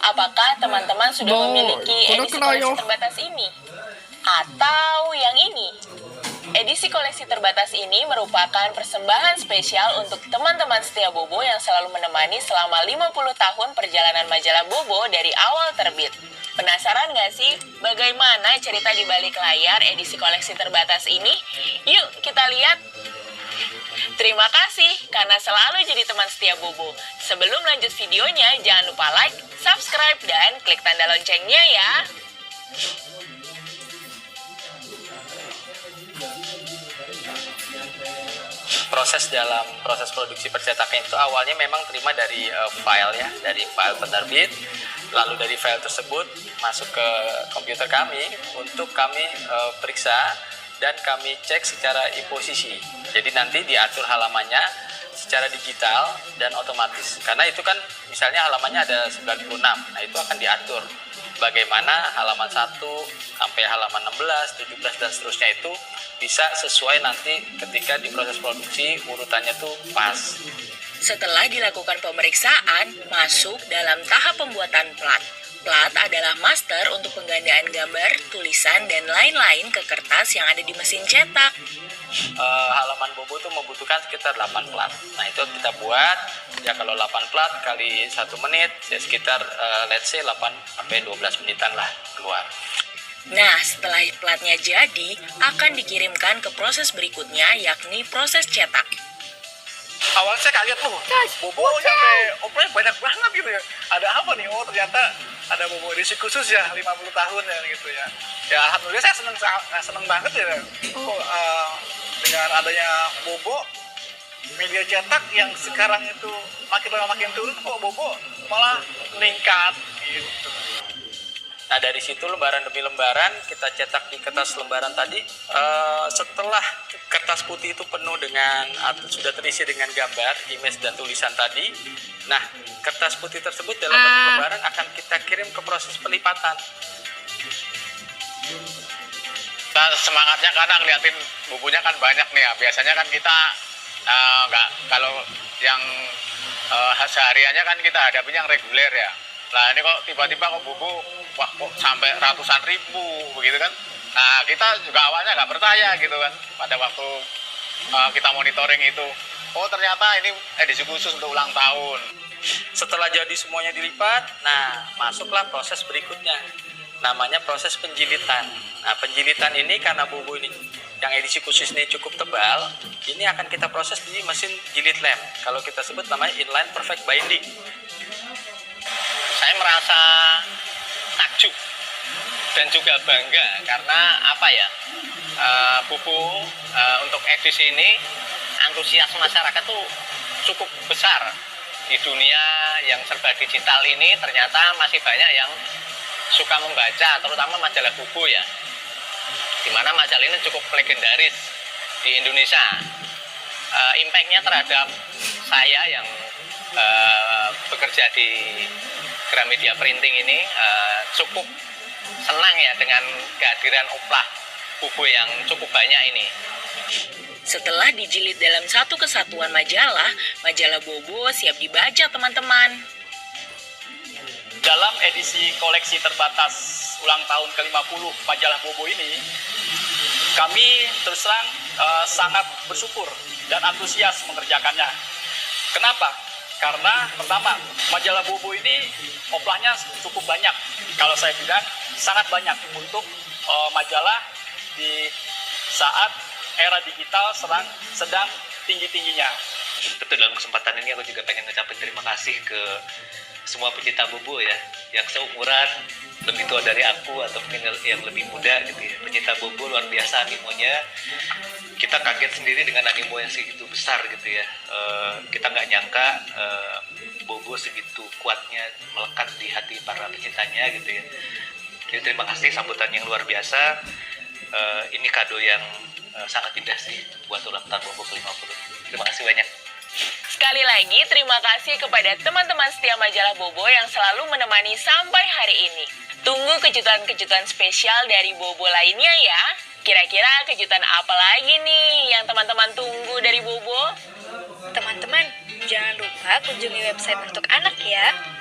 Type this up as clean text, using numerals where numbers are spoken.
Apakah teman-teman sudah memiliki edisi koleksi terbatas ini? Atau yang ini? Edisi koleksi terbatas ini merupakan persembahan spesial untuk teman-teman setia Bobo yang selalu menemani selama 50 tahun perjalanan majalah Bobo dari awal terbit. Penasaran gak sih bagaimana cerita di balik layar edisi koleksi terbatas ini? Yuk kita lihat! Terima kasih karena selalu jadi teman setia Bobo. Sebelum lanjut videonya, jangan lupa like, subscribe, dan klik tanda loncengnya ya. Dalam proses produksi percetakan itu awalnya memang terima dari file ya, dari file penerbit, lalu dari file tersebut masuk ke komputer kami untuk kami periksa dan kami cek secara e-posisi. Jadi nanti diatur halamannya secara digital dan otomatis. Karena itu kan misalnya halamannya ada 96, nah itu akan diatur bagaimana halaman 1 sampai halaman 16, 17 dan seterusnya itu bisa sesuai nanti ketika di proses produksi urutannya tuh pas. Setelah dilakukan pemeriksaan, masuk dalam tahap pembuatan plat. Plat adalah master untuk penggandaan gambar, tulisan, dan lain-lain ke kertas yang ada di mesin cetak. Halaman Bobo tuh membutuhkan sekitar 8 plat. Nah itu kita buat, ya kalau 8 plat kali 1 menit, ya sekitar let's say 8-12 menitan lah keluar. Nah, setelah platnya jadi, akan dikirimkan ke proses berikutnya, yakni proses cetak. Awalnya saya kaget, Bobo sampai opernya banyak banget gitu ya. Ada apa nih? Oh ternyata ada Bobo edisi khusus ya, 50 tahun ya gitu ya. Ya alhamdulillah saya seneng banget ya. Dengan adanya Bobo, media cetak yang sekarang itu makin lama makin turun, kok Bobo malah meningkat gitu. Nah dari situ lembaran demi lembaran kita cetak di kertas lembaran tadi. Setelah kertas putih itu penuh dengan atau sudah terisi dengan gambar, image dan tulisan tadi, nah kertas putih tersebut dalam bentuk lembaran akan kita kirim ke proses pelipatan. Nah, semangatnya karena ngeliatin bukunya kan banyak nih ya. Biasanya kan kita kalau yang sehariannya kan kita hadapinya yang reguler ya. Nah ini kok tiba-tiba kok buku wah kok sampai ratusan ribu begitu kan. Nah kita juga awalnya nggak percaya gitu kan pada waktu kita monitoring itu. Oh ternyata ini edisi khusus untuk ulang tahun. Setelah jadi semuanya dilipat, nah masuklah proses berikutnya. Namanya proses penjilitan. Nah penjilitan ini karena buku ini yang edisi khusus ini cukup tebal, ini akan kita proses di mesin jilid lem. Kalau kita sebut namanya inline perfect binding. Saya merasa takjub dan juga bangga karena apa ya, buku untuk edisi ini antusias masyarakat tuh cukup besar. Di dunia yang serba digital ini ternyata masih banyak yang suka membaca, terutama majalah buku ya, dimana majalah ini cukup legendaris di Indonesia. Impact-nya terhadap saya yang bekerja di Gramedia Printing ini cukup senang ya dengan kehadiran oplah buku yang cukup banyak ini. Setelah dijilid dalam satu kesatuan majalah, majalah Bobo siap dibaca teman-teman. Dalam edisi koleksi terbatas ulang tahun ke-50 majalah Bobo ini, kami terus terang sangat bersyukur dan antusias mengerjakannya. Kenapa? Karena pertama, majalah Bobo ini oplahnya cukup banyak. Kalau saya bilang sangat banyak untuk majalah di saat era digital sedang tinggi-tingginya. Betul, dalam kesempatan ini aku juga pengen ngucapin terima kasih ke semua pecinta Bobo ya, yang seumuran, lebih tua dari aku atau mungkin yang lebih muda gitu ya. Pecinta Bobo luar biasa animonya. Kita kaget sendiri dengan animo yang segitu besar gitu ya. Kita nggak nyangka Bobo segitu kuatnya melekat di hati para pecintanya gitu ya. Jadi terima kasih sambutan yang luar biasa. Ini kado yang sangat indah sih buat ulang tahun Bobo ke-50. Terima kasih banyak. Sekali lagi terima kasih kepada teman-teman setia majalah Bobo yang selalu menemani sampai hari ini. Tunggu kejutan-kejutan spesial dari Bobo lainnya ya. Kira-kira kejutan apa lagi nih yang teman-teman tunggu dari Bobo? Teman-teman, suka, kunjungi website untuk anak ya.